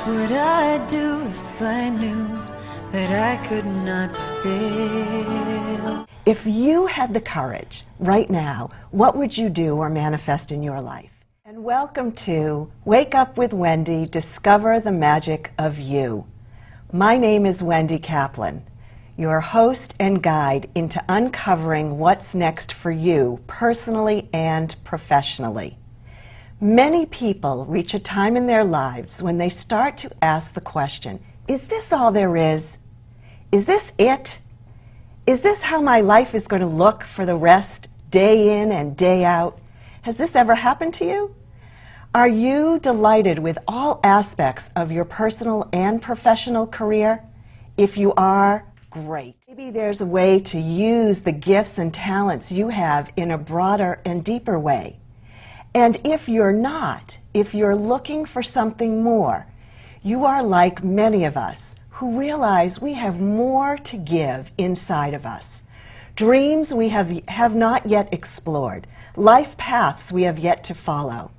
would I do if I knew that I could not fail? If you had the courage right now, what would you do or manifest in your life? And welcome to Wake Up with Wendy, Discover the Magic of You. My name is Wendy Capland, your host and guide into uncovering what's next for you personally and professionally. Many people reach a time in their lives when they start to ask the question, is this all there is? Is this it? Is this how my life is going to look for the rest, day in and day out? Has this ever happened to you? Are you delighted with all aspects of your personal and professional career? If you are, great. Maybe there's a way to use the gifts and talents you have in a broader and deeper way. And if you're not, if you're looking for something more, you are like many of us who realize we have more to give inside of us. Dreams we have not yet explored, life paths we have yet to follow.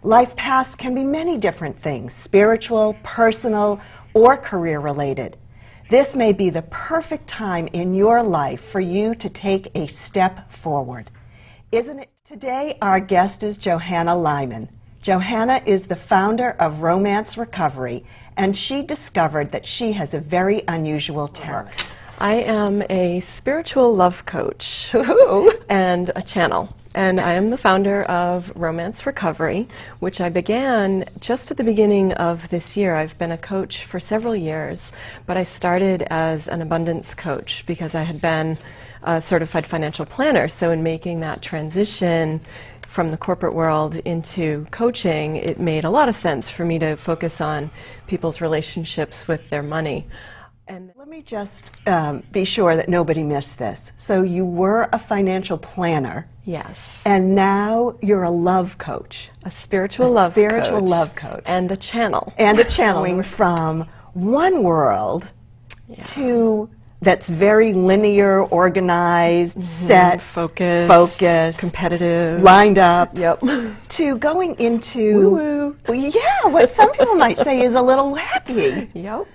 Life paths can be many different things, spiritual, personal, or career-related. This may be the perfect time in your life for you to take a step forward. Isn't it? Today, our guest is Johanna Lyman. Johanna is the founder of Romance Recovery, and she discovered that she has a very unusual talent. I am a spiritual love coach and a channel. And I am the founder of Romance Recovery, which I began just at the beginning of this year. I've been a coach for several years, but I started as an abundance coach because I had been a certified financial planner. So in making that transition from the corporate world into coaching, it made a lot of sense for me to focus on people's relationships with their money. And let me just be sure that nobody missed this. So you were a financial planner. Yes. And now you're a love coach. A spiritual love coach. And a channel. And a channeling from one world to that's very linear, organized, set, focused, competitive, lined up, to going into, what some people might say is a little wacky. You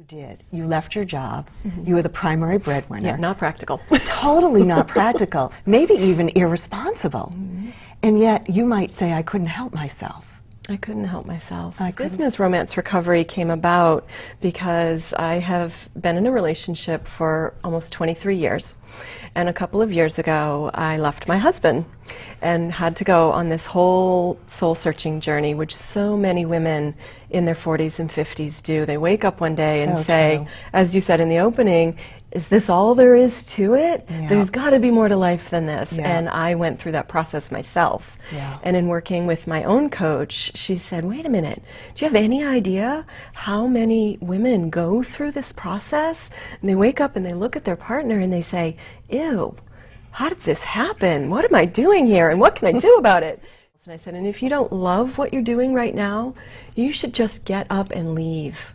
did. You left your job. You were the primary breadwinner. Yeah, not practical. Totally not practical. Maybe even irresponsible. And yet you might say, I couldn't help myself. I couldn't help myself. Business Romance Recovery came about because I have been in a relationship for almost 23 years. And a couple of years ago, I left my husband and had to go on this whole soul-searching journey, which so many women in their 40s and 50s do. They wake up one day and say, as you said in the opening, is this all there is to it? There's got to be more to life than this. And I went through that process myself. And in working with my own coach, she said, wait a minute, do you have any idea how many women go through this process? And they wake up and they look at their partner and they say, ew, how did this happen? What am I doing here? And what can I do about it? And I said, and if you don't love what you're doing right now, you should just get up and leave.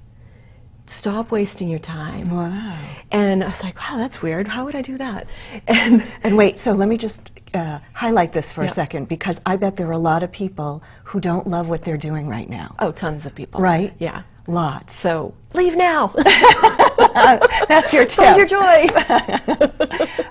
Stop wasting your time. Wow. And I was like, wow, that's weird. How would I do that? And wait, so let me just highlight this for a second, because I bet there are a lot of people who don't love what they're doing right now. Oh, tons of people. Right? Yeah. Lots. So leave now. That's your tip. Find your joy.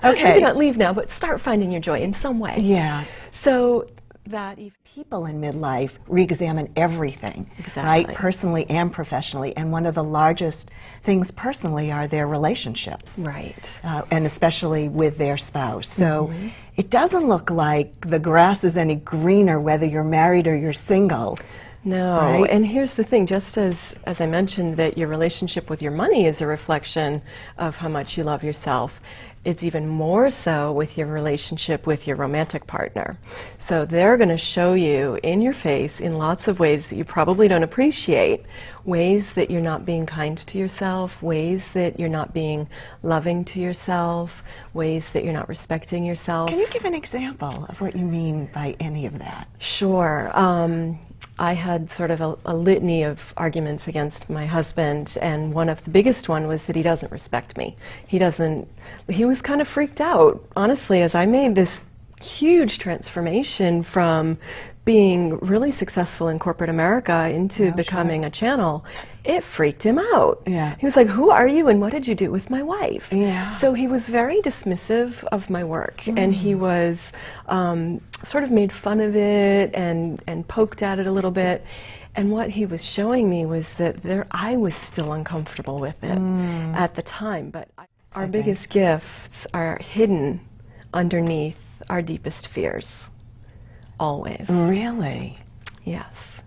Okay. Maybe not leave now, but start finding your joy in some way. Yes. So that if people in midlife re-examine everything, right, personally and professionally, and one of the largest things personally are their relationships, right, and especially with their spouse. So it doesn't look like the grass is any greener whether you're married or you're single. No, right? And here's the thing, just as I mentioned that your relationship with your money is a reflection of how much you love yourself, it's even more so with your relationship with your romantic partner. So they're going to show you in your face in lots of ways that you probably don't appreciate, ways that you're not being kind to yourself, ways that you're not being loving to yourself, ways that you're not respecting yourself. Can you give an example of what you mean by any of that? Sure. I had sort of a litany of arguments against my husband, and one of the biggest one was that he doesn't respect me. He was kind of freaked out, honestly, as I made this huge transformation from being really successful in corporate America into becoming a channel, it freaked him out. Yeah. He was like, who are you and what did you do with my wife? Yeah. So he was very dismissive of my work, and he was sort of made fun of it and poked at it a little bit. And what he was showing me was that I was still uncomfortable with it at the time. But our biggest gifts are hidden underneath our deepest fears. Always. Really? Yes.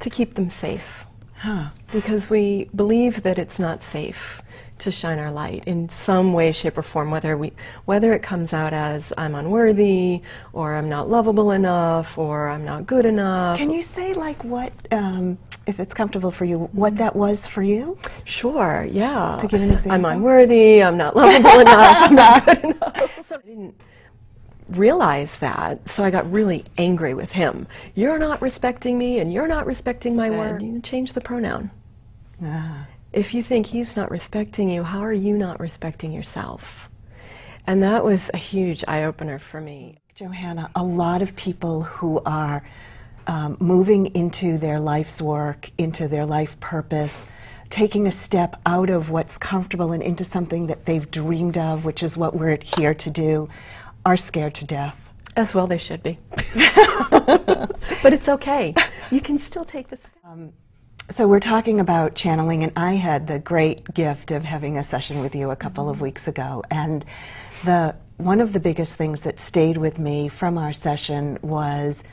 To keep them safe. Huh. Because we believe that it's not safe to shine our light in some way, shape, or form, whether it comes out as I'm unworthy, or I'm not lovable enough, or I'm not good enough. Can you say, like, what, if it's comfortable for you, what that was for you? Sure, yeah. To give an example? I'm unworthy, I'm not lovable enough, I'm not good enough. So I didn't realize that, so I got really angry with him. You're not respecting me, and you're not respecting my work. You change the pronoun. Ah. If you think he's not respecting you, how are you not respecting yourself? And that was a huge eye-opener for me. Johanna, a lot of people who are moving into their life's work, into their life purpose, taking a step out of what's comfortable and into something that they've dreamed of, which is what we're here to do, are scared to death. As well they should be. But it's okay. You can still take the step. So we're talking about channeling, and I had the great gift of having a session with you a couple of weeks ago. And one of the biggest things that stayed with me from our session was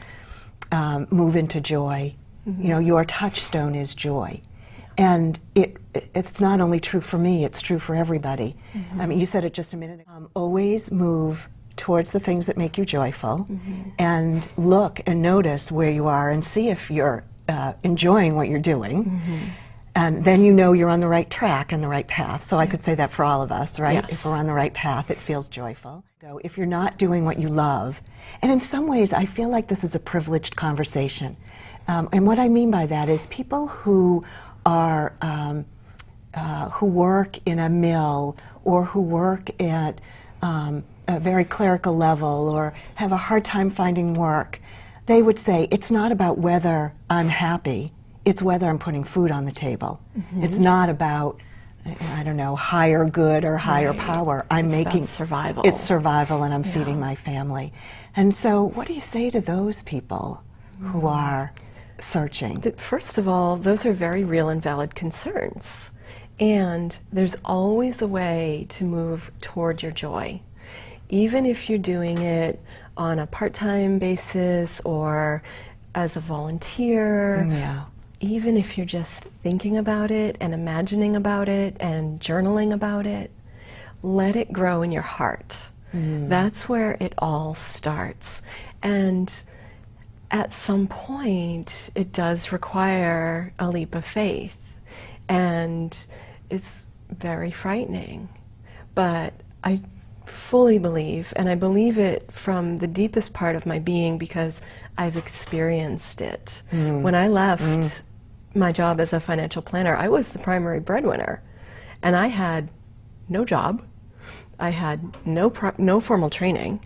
move into joy. You know, your touchstone is joy. And it's not only true for me, it's true for everybody. I mean, you said it just a minute ago. Always move towards the things that make you joyful, and look and notice where you are and see if you're enjoying what you're doing, and then you know you're on the right track and the right path. So I could say that for all of us, right? Yes. If we're on the right path, it feels joyful. So if you're not doing what you love, and in some ways I feel like this is a privileged conversation, and what I mean by that is people who are who work in a mill, or who work at a very clerical level, or have a hard time finding work, they would say, it's not about whether I'm happy, it's whether I'm putting food on the table. It's not about, I don't know, higher good or higher power. It's about survival. It's survival, and I'm feeding my family. And so what do you say to those people who are searching? First of all, those are very real and valid concerns. And there's always a way to move toward your joy. Even if you're doing it on a part-time basis or as a volunteer, even if you're just thinking about it and imagining about it and journaling about it, let it grow in your heart. That's where it all starts. And at some point, it does require a leap of faith. And it's very frightening. But I fully believe, and I believe it from the deepest part of my being because I've experienced it. When I left my job as a financial planner, I was the primary breadwinner, and I had no job. I had no formal training.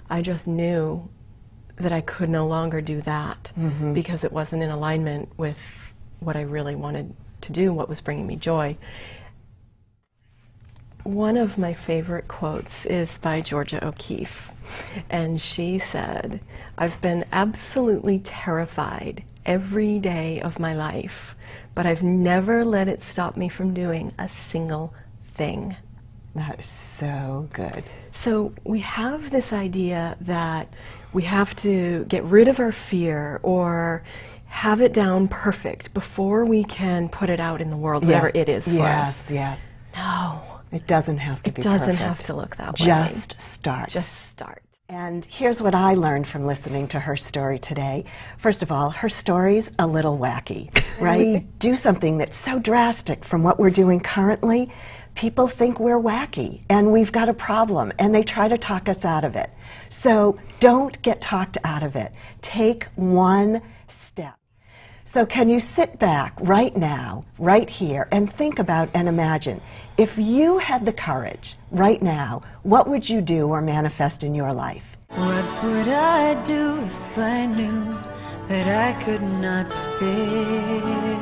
I just knew that I could no longer do that because it wasn't in alignment with what I really wanted to do, what was bringing me joy. One of my favorite quotes is by Georgia O'Keeffe, and she said, "I've been absolutely terrified every day of my life, but I've never let it stop me from doing a single thing." That is so good. So we have this idea that we have to get rid of our fear or have it down perfect before we can put it out in the world, whatever it is for us. Yes. No. It doesn't have to be It doesn't perfect. have to look that way. Just start. Just start. And here's what I learned from listening to her story today. First of all, her story's a little wacky, right? We do something that's so drastic from what we're doing currently, people think we're wacky and we've got a problem, and they try to talk us out of it. So don't get talked out of it. Take one step. So can you sit back right now, right here, and think about and imagine, if you had the courage right now, what would you do or manifest in your life? What would I do if I knew that I could not fail?